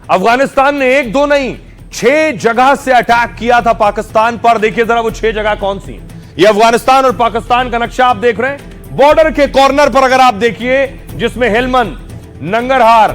अफगानिस्तान ने एक दो नहीं 6 जगह से अटैक किया था पाकिस्तान पर। देखिए जरा वो 6 जगह कौन सी हैं। ये अफगानिस्तान और पाकिस्तान का नक्शा आप देख रहे हैं। बॉर्डर के कॉर्नर पर अगर आप देखिए, जिसमें हेलमंद, नंगरहार,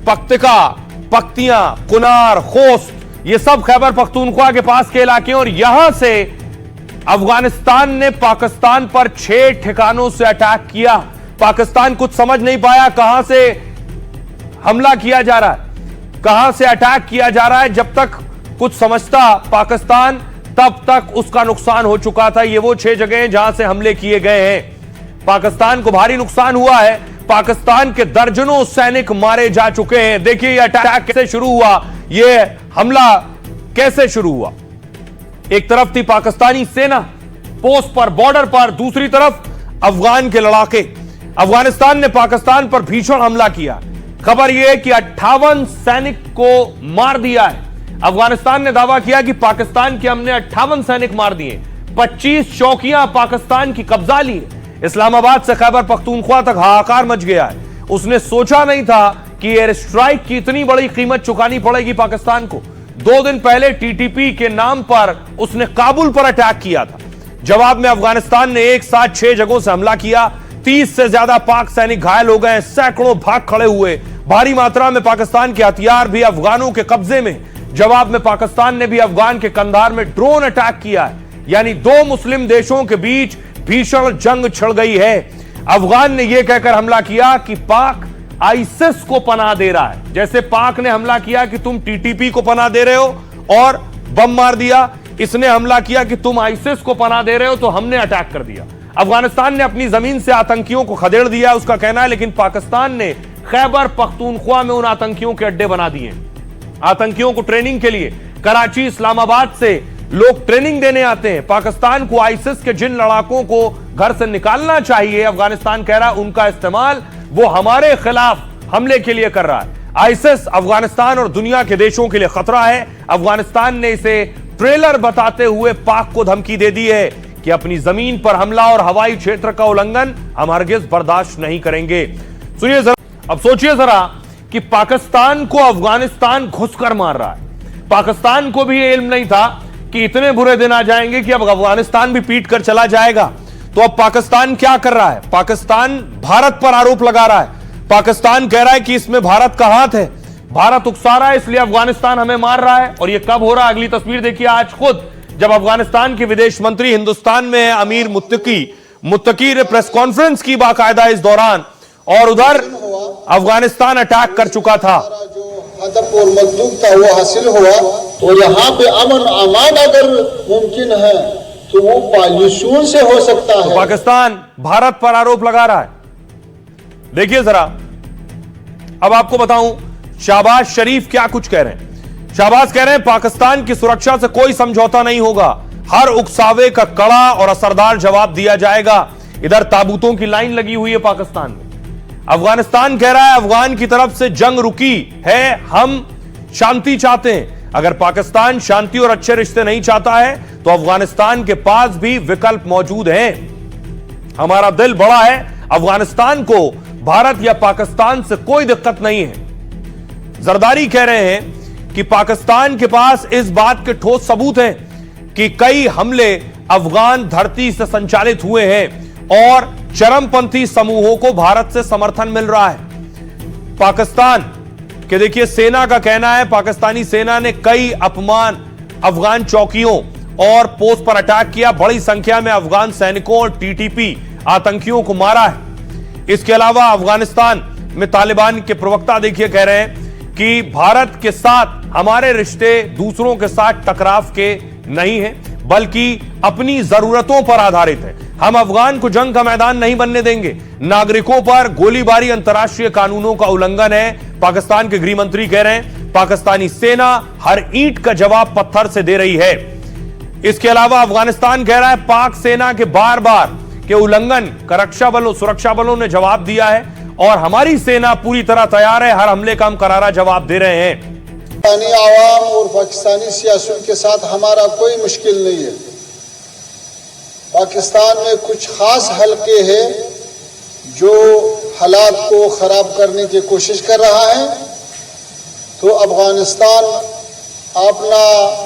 पख्तिका, पख्तियां, कुनार, खोस्त, ये सब खैबर पख्तूनख्वा के पास के इलाके। और यहां से अफगानिस्तान ने पाकिस्तान पर 6 ठिकानों से अटैक किया। पाकिस्तान कुछ समझ नहीं पाया कहां से हमला किया जा रहा है, कहां से अटैक किया जा रहा है। जब तक कुछ समझता पाकिस्तान, तब तक उसका नुकसान हो चुका था। ये वो 6 जगह हैं जहां से हमले किए गए हैं। पाकिस्तान को भारी नुकसान हुआ है। पाकिस्तान के दर्जनों सैनिक मारे जा चुके हैं। देखिए ये अटैक कैसे शुरू हुआ, ये हमला कैसे शुरू हुआ। एक तरफ थी पाकिस्तानी सेना पोस्ट पर, बॉर्डर पर, दूसरी तरफ अफगान के लड़ाके। अफगानिस्तान ने पाकिस्तान पर भीषण हमला किया। खबर यह है कि 58 सैनिक को मार दिया है। अफगानिस्तान ने दावा किया कि पाकिस्तान के हमने 58 सैनिक मार दिए। 25 चौकियां पाकिस्तान की कब्जा ली। इस्लामाबाद से खैबर पख्तूनख्वा तक हाहाकार मच गया है। उसने सोचा नहीं था कि एयर स्ट्राइक की इतनी बड़ी कीमत चुकानी पड़ेगी पाकिस्तान को। 2 दिन पहले टीटीपी के नाम पर उसने काबुल पर अटैक किया था। जवाब में अफगानिस्तान ने एक साथ 6 जगहों से हमला किया। 30 से ज्यादा पाक सैनिक घायल हो गए, सैकड़ों भाग खड़े हुए। भारी मात्रा में पाकिस्तान के हथियार भी अफगानों के कब्जे में। जवाब में पाकिस्तान ने भी अफगान के कंधार में ड्रोन अटैक किया है। यानी 2 मुस्लिम देशों के बीच भीषण जंग छिड़ गई है। अफगान ने यह कहकर हमला किया कि पाक आईसिस को पनाह दे रहा है। जैसे पाक ने हमला किया कि तुम टीटीपी को पनाह दे रहे हो और बम मार दिया, इसने हमला किया कि तुम आईसिस को पनाह दे रहे हो तो हमने अटैक कर दिया। अफगानिस्तान ने अपनी जमीन से आतंकियों को खदेड़ दिया, उसका कहना है। लेकिन पाकिस्तान ने खैबर पख्तूनख्वा में उन आतंकियों के अड्डे बना दिए। आतंकियों को ट्रेनिंग के लिए कराची, इस्लामाबाद से लोग ट्रेनिंग देने आते हैं। पाकिस्तान को आईसिस के जिन लड़ाकों को घर से निकालना चाहिए, अफगानिस्तान कह रहा है उनका इस्तेमाल वो हमारे खिलाफ हमले के लिए कर रहा है। आईसिस अफगानिस्तान और दुनिया के देशों के लिए खतरा है। अफगानिस्तान ने इसे ट्रेलर बताते हुए पाक को धमकी दे दी है कि अपनी जमीन पर हमला और हवाई क्षेत्र का उल्लंघन हम हरगिज बर्दाश्त नहीं करेंगे। सुनिए जरा, अब सोचिए जरा कि पाकिस्तान को अफगानिस्तान घुसकर मार रहा है। पाकिस्तान को भी इल्म नहीं था कि इतने बुरे दिन आ जाएंगे कि अब अफगानिस्तान भी पीट कर चला जाएगा। तो अब पाकिस्तान क्या कर रहा है? पाकिस्तान भारत पर आरोप लगा रहा है। पाकिस्तान कह रहा है कि इसमें भारत का हाथ है, भारत उकसा रहा है, इसलिए अफगानिस्तान हमें मार रहा है। और यह कब हो रहा है? अगली तस्वीर देखिए। आज खुद जब अफगानिस्तान के विदेश मंत्री हिंदुस्तान में है, अमीर मुत्तकी ने प्रेस कॉन्फ्रेंस की बाकायदा इस दौरान, और उधर अफगानिस्तान अटैक कर चुका था। हदफ और मकसूद था वो हासिल हुआ। और यहाँ पे अमन अमान अगर मुमकिन है तो वो पॉल्यूशन से हो सकता है। तो पाकिस्तान भारत पर आरोप लगा रहा है। देखिए जरा, अब आपको बताऊं शहबाज शरीफ क्या कुछ कह रहे हैं। शहबाज कह रहे हैं पाकिस्तान की सुरक्षा से कोई समझौता नहीं होगा, हर उकसावे का कड़ा और असरदार जवाब दिया जाएगा। इधर ताबूतों की लाइन लगी हुई है पाकिस्तान में। अफगानिस्तान कह रहा है अफगान की तरफ से जंग रुकी है, हम शांति चाहते हैं। अगर पाकिस्तान शांति और अच्छे रिश्ते नहीं चाहता है तो अफगानिस्तान के पास भी विकल्प मौजूद हैं। हमारा दिल बड़ा है, अफगानिस्तान को भारत या पाकिस्तान से कोई दिक्कत नहीं है। जरदारी कह रहे हैं कि पाकिस्तान के पास इस बात के ठोस सबूत हैं कि कई हमले अफगान धरती से संचालित हुए हैं और चरमपंथी समूहों को भारत से समर्थन मिल रहा है। पाकिस्तान के देखिए सेना का कहना है पाकिस्तानी सेना ने कई अपमान अफगान चौकियों और पोस्ट पर अटैक किया। बड़ी संख्या में अफगान सैनिकों और टीटीपी आतंकियों को मारा है। इसके अलावा अफगानिस्तान में तालिबान के प्रवक्ता देखिए कह रहे हैं कि भारत के साथ हमारे रिश्ते दूसरों के साथ टकराव के नहीं है, बल्कि अपनी जरूरतों पर आधारित है। हम अफगान को जंग का मैदान नहीं बनने देंगे। नागरिकों पर गोलीबारी अंतर्राष्ट्रीय कानूनों का उल्लंघन है, पाकिस्तान के गृह मंत्री कह रहे हैं। पाकिस्तानी सेना हर ईंट का जवाब पत्थर से दे रही है। इसके अलावा अफगानिस्तान कह रहा है पाक सेना के बार बार के उल्लंघन का रक्षा बलों, सुरक्षा बलों ने जवाब दिया है और हमारी सेना पूरी तरह तैयार है, हर हमले का हम करारा जवाब दे रहे हैं। पाकिस्तानी आवाम और पाकिस्तानी सियासत के साथ हमारा कोई मुश्किल नहीं है। पाकिस्तान में कुछ खास हलके हैं जो हालात को खराब करने की कोशिश कर रहा है। तो अफगानिस्तान अपना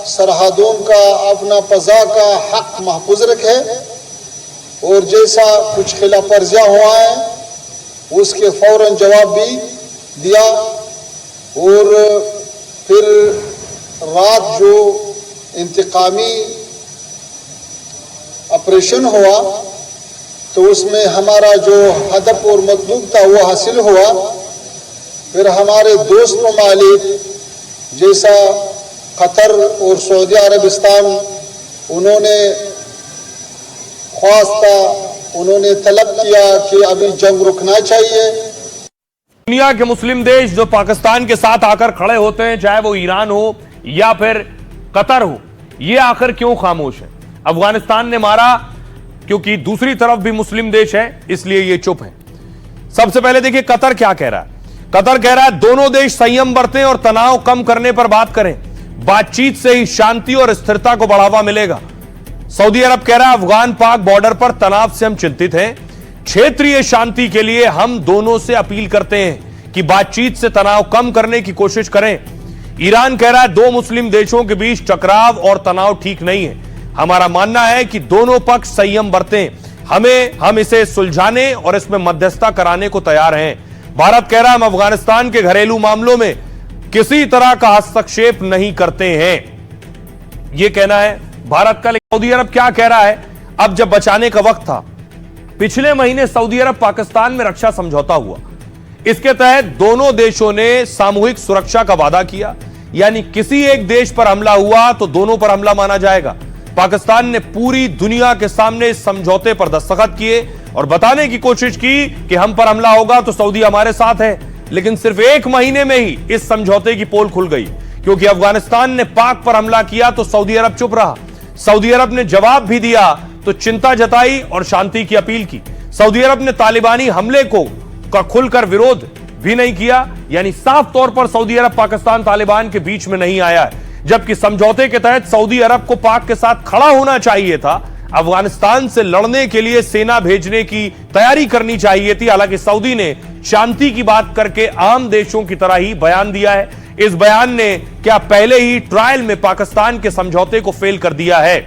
सरहदों का, अपना फ़ज़ा का हक महफूज रखे और जैसा कुछ खिलाफ वर्जियाँ हुआ है उसके फ़ौरन जवाब भी दिया। और फिर रात जो इंतकामी ऑपरेशन हुआ तो उसमें हमारा जो हदफ और मतलूब था वो हासिल हुआ। फिर हमारे दोस्त ममालिक जैसा कतर और सऊदी अरबिस्तान उन्होंने ख्वास्ता, उन्होंने तलब किया कि अभी जंग रुकना चाहिए। दुनिया के मुस्लिम देश जो पाकिस्तान के साथ आकर खड़े होते हैं, चाहे वो ईरान हो या फिर कतर हो, ये आखिर क्यों खामोश है? अफगानिस्तान ने मारा क्योंकि दूसरी तरफ भी मुस्लिम देश है, इसलिए ये चुप है। सबसे पहले देखिए कतर क्या कह रहा है। कतर कह रहा है दोनों देश संयम बरतें और तनाव कम करने पर बात करें, बातचीत से ही शांति और स्थिरता को बढ़ावा मिलेगा। सऊदी अरब कह रहा है अफगान पाक बॉर्डर पर तनाव से हम चिंतित हैं, क्षेत्रीय शांति के लिए हम दोनों से अपील करते हैं कि बातचीत से तनाव कम करने की कोशिश करें। ईरान कह रहा है दो मुस्लिम देशों के बीच टकराव और तनाव ठीक नहीं है, हमारा मानना है कि दोनों पक्ष संयम बरतें, हम इसे सुलझाने और इसमें मध्यस्थता कराने को तैयार हैं। भारत कह रहा है हम अफगानिस्तान के घरेलू मामलों में किसी तरह का हस्तक्षेप नहीं करते हैं, यह कहना है भारत का। सऊदी अरब क्या कह रहा है? अब जब बचाने का वक्त था, पिछले महीने सऊदी अरब पाकिस्तान में रक्षा समझौता हुआ, इसके तहत दोनों देशों ने सामूहिक सुरक्षा का वादा किया, यानी किसी एक देश पर हमला हुआ तो दोनों पर हमला माना जाएगा। पाकिस्तान ने पूरी दुनिया के सामने इस समझौते पर दस्तखत किए और बताने की कोशिश की कि हम पर हमला होगा तो सऊदी हमारे साथ है, लेकिन सिर्फ एक महीने में ही इस समझौते की पोल खुल गई, क्योंकि अफगानिस्तान ने पाक पर हमला किया तो सऊदी अरब चुप रहा। सऊदी अरब ने जवाब भी दिया तो चिंता जताई और शांति की अपील की। सऊदी अरब ने तालिबानी हमले का खुलकर विरोध भी नहीं किया, यानी साफ तौर पर सऊदी अरब पाकिस्तान तालिबान के बीच में नहीं आया है, जबकि समझौते के तहत सऊदी अरब को पाक के साथ खड़ा होना चाहिए था, अफगानिस्तान से लड़ने के लिए सेना भेजने की तैयारी करनी चाहिए थी। हालांकि सऊदी ने शांति की बात करके आम देशों की तरह ही बयान दिया है। इस बयान ने क्या पहले ही ट्रायल में पाकिस्तान के समझौते को फेल कर दिया है?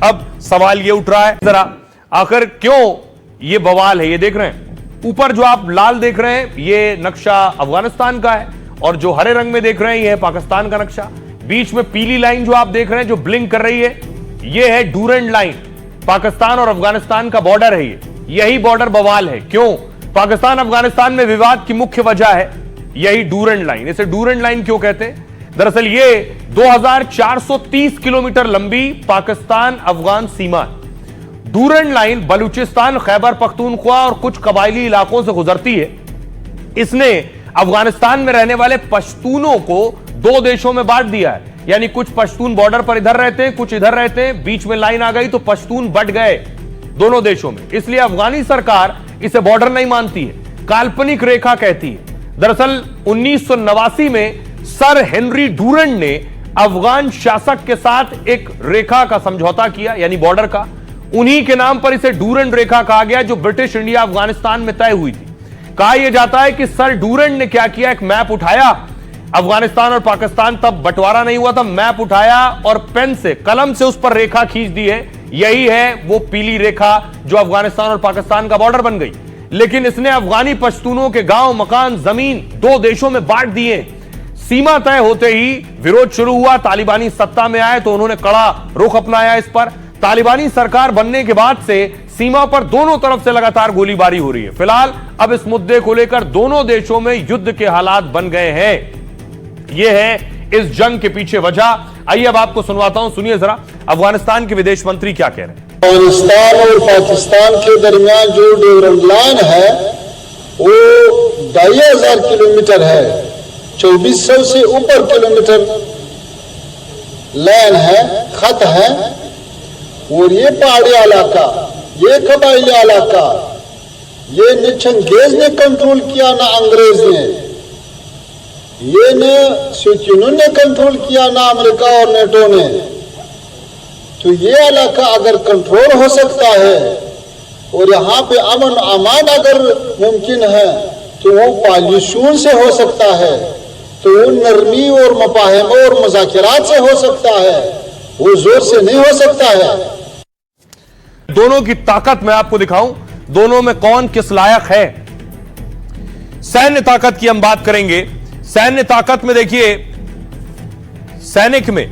अब सवाल यह उठ रहा है जरा आखिर क्यों ये बवाल है? ये देख रहे हैं ऊपर जो आप लाल देख रहे हैं ये नक्शा अफगानिस्तान का है और जो हरे रंग में देख रहे हैं ये है पाकिस्तान का नक्शा। बीच में पीली लाइन जो आप देख रहे हैं जो ब्लिंक कर रही है ये है डूरेंट लाइन, पाकिस्तान और अफगानिस्तान का बॉर्डर है। यही बॉर्डर बवाल है। क्यों? पाकिस्तान अफगानिस्तान में विवाद की मुख्य वजह है यही डूरेंट लाइन। इसे डूरेंट लाइन क्यों कहते हैं? दरअसल ये 2430 किलोमीटर लंबी पाकिस्तान अफगान सीमा है। डूरेंट लाइन बलूचिस्तान, खैबर पख्तूनख्वा और कुछ कबायली इलाकों से गुजरती है। इसने अफगानिस्तान में रहने वाले पश्तूनों को दो देशों में बांट दिया है, यानी कुछ पश्तून बॉर्डर पर इधर रहते हैं, कुछ इधर रहते हैं। बीच में लाइन आ गई तो पश्तून बट गए दोनों देशों में, इसलिए अफगानी सरकार इसे बॉर्डर नहीं मानती है, काल्पनिक रेखा कहती है। दरअसल 1989 में सर हेनरी डूरेंट ने अफगान शासक के साथ एक रेखा का समझौता किया, यानी बॉर्डर का। उन्हीं के नाम पर इसे डूरेंट रेखा कहा गया जो ब्रिटिश इंडिया अफगानिस्तान में तय हुई थी। कहा यह जाता है कि सर डूरेंट ने क्या किया, एक मैप उठाया, अफगानिस्तान और पाकिस्तान तब बंटवारा नहीं हुआ था, मैप उठाया और पेन से, कलम से उस पर रेखा खींच दी है। यही है वो पीली रेखा जो अफगानिस्तान और पाकिस्तान का बॉर्डर बन गई। लेकिन इसने अफगानी पश्तूनों के गांव, मकान, जमीन दो देशों में बांट दिए। सीमा तय होते ही विरोध शुरू हुआ। तालिबानी सत्ता में आए तो उन्होंने कड़ा रुख अपनाया इस पर। तालिबानी सरकार बनने के बाद से सीमा पर दोनों तरफ से लगातार गोलीबारी हो रही है। फिलहाल अब इस मुद्दे को लेकर दोनों देशों में युद्ध के हालात बन गए हैं। यह है इस जंग के पीछे वजह। आइए अब आपको सुनवाता हूं, सुनिए जरा अफगानिस्तान के विदेश मंत्री क्या कह रहे हैं। अफगानिस्तान और पाकिस्तान के दरमियान जो डूरेंट लाइन है वो 2500 किलोमीटर है, 2400 से ऊपर किलोमीटर लाइन है, खत है। और ये पहाड़ी इलाका, ये कबायली इलाका, ये न चंगेज ने कंट्रोल किया ना अंग्रेज ने, ये न सिक्किनों ने कंट्रोल किया ना अमेरिका और नेटो ने। तो ये इलाका अगर कंट्रोल हो सकता है और यहाँ पे अमन अमान अगर मुमकिन है तो वो पॉल्यूशन से हो सकता है। तो वो नरमी और मफाहम और मुज़ाकिरात से हो सकता है, वो जोर से नहीं हो सकता है। दोनों की ताकत मैं आपको दिखाऊं, दोनों में कौन किस लायक है। सैन्य ताकत की हम बात करेंगे। सैन्य ताकत में देखिए, सैनिक में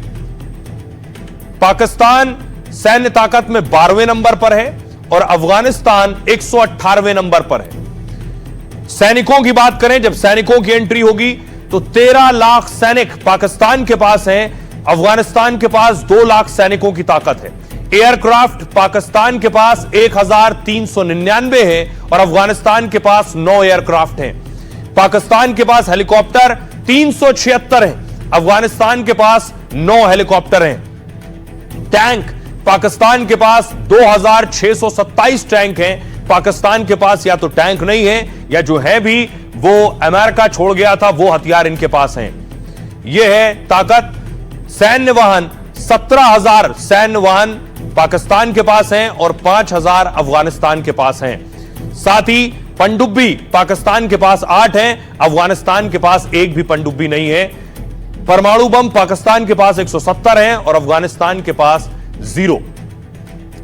पाकिस्तान सैन्य ताकत में 12वें नंबर पर है और अफगानिस्तान 118वें नंबर पर है। सैनिकों की बात करें, जब सैनिकों की एंट्री होगी तो 13 लाख सैनिक पाकिस्तान के पास हैं, अफगानिस्तान के पास 2 लाख सैनिकों की ताकत है। एयरक्राफ्ट पाकिस्तान के पास 1399 है और अफगानिस्तान के पास 9 एयरक्राफ्ट हैं। पाकिस्तान के पास हेलीकॉप्टर 376 है, अफगानिस्तान के पास 9 हेलीकॉप्टर हैं। टैंक पाकिस्तान के पास 2627 टैंक हैं। पाकिस्तान के पास या तो टैंक नहीं है या जो है भी वो अमेरिका छोड़ गया था, वो हथियार इनके पास हैं। यह है ताकत। सैन्य वाहन 17,000 सैन्य वाहन पाकिस्तान के पास हैं और 5,000 अफगानिस्तान के पास हैं। साथ ही पनडुब्बी पाकिस्तान के पास 8 हैं, अफगानिस्तान के पास एक भी पनडुब्बी नहीं है। परमाणु बम पाकिस्तान के पास 170 हैं और अफगानिस्तान के पास 0।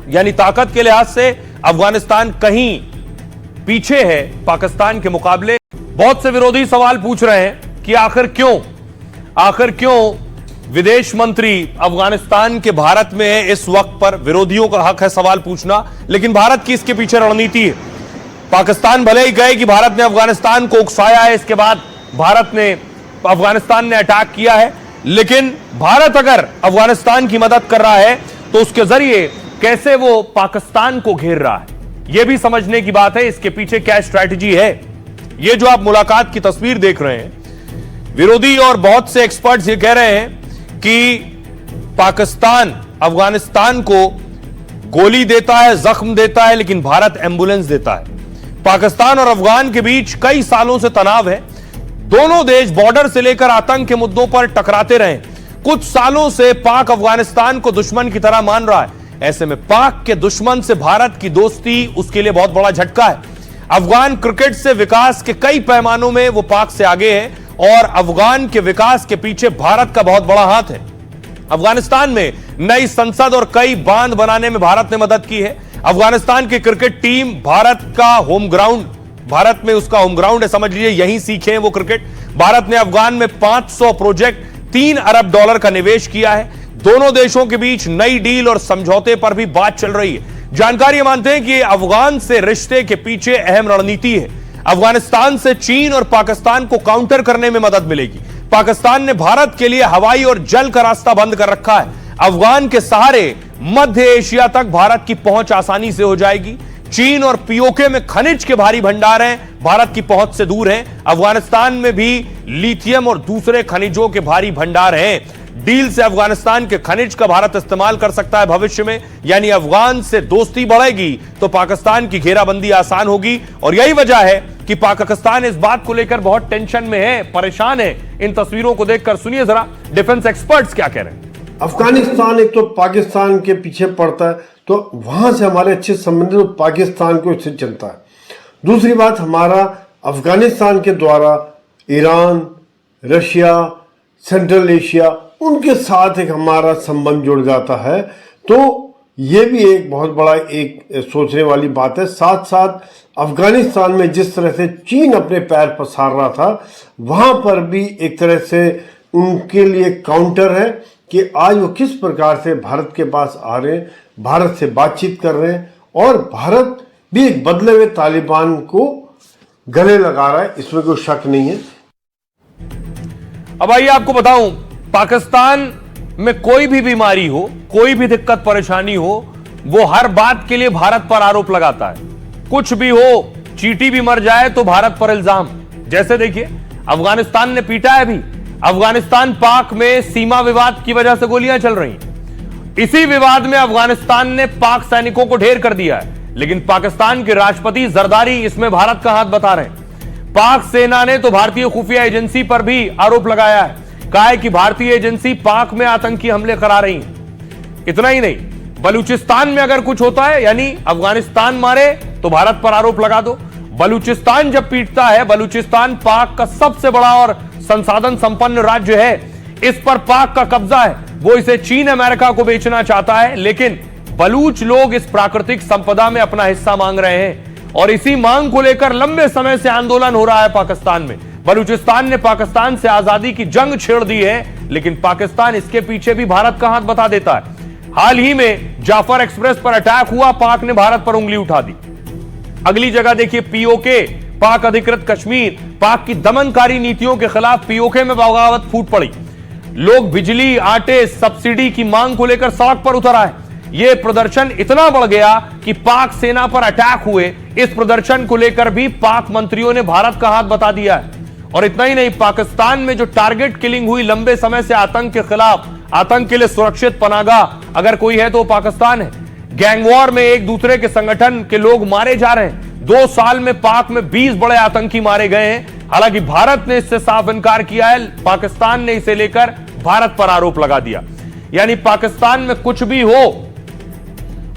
यानी ताकत के लिहाज से अफगानिस्तान कहीं पीछे है पाकिस्तान के मुकाबले। बहुत से विरोधी सवाल पूछ रहे हैं कि आखिर क्यों विदेश मंत्री अफगानिस्तान के भारत में है इस वक्त पर। विरोधियों का हक है सवाल पूछना, लेकिन भारत की इसके पीछे रणनीति है। पाकिस्तान भले ही कहे कि भारत ने अफगानिस्तान को उकसाया है, इसके बाद अफगानिस्तान ने अटैक किया है, लेकिन भारत अगर अफगानिस्तान की मदद कर रहा है तो उसके जरिए कैसे वो पाकिस्तान को घेर रहा है, यह भी समझने की बात है। इसके पीछे क्या स्ट्रैटेजी है। यह जो आप मुलाकात की तस्वीर देख रहे हैं, विरोधी और बहुत से एक्सपर्ट्स ये कह रहे हैं कि पाकिस्तान अफगानिस्तान को गोली देता है, जख्म देता है, लेकिन भारत एम्बुलेंस देता है। पाकिस्तान और अफगान के बीच कई सालों से तनाव है। दोनों देश बॉर्डर से लेकर आतंक के मुद्दों पर टकराते रहे। कुछ सालों से पाक अफगानिस्तान को दुश्मन की तरह मान रहा है। ऐसे में पाक के दुश्मन से भारत की दोस्ती उसके लिए बहुत बड़ा झटका है। अफगान क्रिकेट से विकास के कई पैमानों में वो पाक से आगे है और अफगान के विकास के पीछे भारत का बहुत बड़ा हाथ है। अफगानिस्तान में नई संसद और कई बांध बनाने में भारत ने मदद की है। अफगानिस्तान की क्रिकेट टीम भारत में उसका होम ग्राउंड है, समझ लीजिए, यहीं सीखे हैं वो क्रिकेट। भारत ने अफगान में 500 प्रोजेक्ट, $3 अरब का निवेश किया है। दोनों देशों के बीच नई डील और समझौते पर भी बात चल रही है। जानकारी मानते हैं कि अफगान से रिश्ते के पीछे अहम रणनीति है। अफगानिस्तान से चीन और पाकिस्तान को काउंटर करने में मदद मिलेगी। पाकिस्तान ने भारत के लिए हवाई और जल का रास्ता बंद कर रखा है। अफगान के सहारे मध्य एशिया तक भारत की पहुंच आसानी से हो जाएगी। चीन और पीओके में खनिज के भारी भंडार हैं, भारत की पहुंच से दूर हैं। अफगानिस्तान में भी लिथियम और दूसरे खनिजों के भारी भंडार हैं। डील से अफगानिस्तान के खनिज का भारत इस्तेमाल कर सकता है भविष्य में। यानी अफगान से दोस्ती बढ़ेगी तो पाकिस्तान की घेराबंदी आसान होगी। और यही वजह है कि पाकिस्तान इस बात को लेकर बहुत टेंशन में है, परेशान है इन तस्वीरों को देखकर। सुनिए जरा डिफेंस एक्सपर्ट्स क्या कह रहे हैं। अफगानिस्तान एक तो पाकिस्तान के पीछे पड़ता है, तो वहां से हमारे अच्छे संबंध तो पाकिस्तान को इससे चलता है। दूसरी बात, हमारा अफगानिस्तान के द्वारा ईरान, रशिया, सेंट्रल एशिया, उनके साथ एक हमारा संबंध जुड़ जाता है। तो ये भी एक बहुत बड़ा एक सोचने वाली बात है। साथ साथ अफगानिस्तान में जिस तरह से चीन अपने पैर पसार रहा था, वहां पर भी एक तरह से उनके लिए काउंटर है कि आज वो किस प्रकार से भारत के पास आ रहे हैं, भारत से बातचीत कर रहे हैं और भारत भी एक बदले हुए तालिबान को गले लगा रहा है, इसमें कोई शक नहीं है। अब आइए आपको बताऊं, पाकिस्तान में कोई भी बीमारी हो, कोई भी दिक्कत परेशानी हो, वो हर बात के लिए भारत पर आरोप लगाता है। कुछ भी हो, चींटी भी मर जाए तो भारत पर इल्जाम। जैसे देखिए, अफगानिस्तान ने पीटा है अभी। अफगानिस्तान पाक में सीमा विवाद की वजह से गोलियां चल रही हैं। इसी विवाद में अफगानिस्तान ने पाक सैनिकों को ढेर कर दिया है, लेकिन पाकिस्तान के राष्ट्रपति जरदारी इसमें भारत का हाथ बता रहे हैं। पाक सेना ने तो भारतीय खुफिया एजेंसी पर भी आरोप लगाया है, कहा है कि भारतीय एजेंसी पाक में आतंकी हमले करा रही है। इतना ही नहीं, बलूचिस्तान में अगर कुछ होता है, यानी अफगानिस्तान मारे तो भारत पर आरोप लगा दो। बलूचिस्तान जब पीटता है, बलूचिस्तान पाक का सबसे बड़ा और संसाधन संपन्न राज्य है, इस पर पाक का कब्जा है, वो इसे चीन अमेरिका को बेचना चाहता है, लेकिन बलूच लोग इस प्राकृतिक संपदा में अपना हिस्सा मांग रहे हैं और इसी मांग को लेकर लंबे समय से आंदोलन हो रहा है पाकिस्तान में। बलूचिस्तान ने पाकिस्तान से आजादी की जंग छेड़ दी है, लेकिन पाकिस्तान इसके पीछे भी भारत का हाथ बता देता है। हाल ही में जाफर एक्सप्रेस पर अटैक हुआ, पाक ने भारत पर उंगली उठा दी। अगली जगह देखिए पीओके, पाक अधिकृत कश्मीर, पाक की दमनकारी नीतियों के खिलाफ पीओके में बगावत फूट पड़ी। लोग बिजली, आटे, सब्सिडी की मांग को लेकर सड़क पर उतर आए। यह प्रदर्शन इतना बढ़ गया कि पाक सेना पर अटैक हुए। इस प्रदर्शन को लेकर भी पाक मंत्रियों ने भारत का हाथ बता दिया है। और इतना ही नहीं, पाकिस्तान में जो टारगेट किलिंग हुई लंबे समय से आतंक के खिलाफ, आतंक के लिए सुरक्षित पनाहगाह अगर कोई है तो पाकिस्तान है। गैंग वॉर में एक दूसरे के संगठन के लोग मारे जा रहे हैं। 2 साल में पाक में 20 बड़े आतंकी मारे गए हैं। हालांकि भारत ने इससे साफ इनकार किया है, पाकिस्तान ने इसे लेकर भारत पर आरोप लगा दिया। यानी पाकिस्तान में कुछ भी हो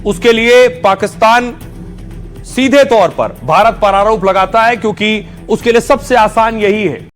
उसके लिए पाकिस्तान सीधे तौर पर भारत पर आरोप लगाता है, क्योंकि उसके लिए सबसे आसान यही है।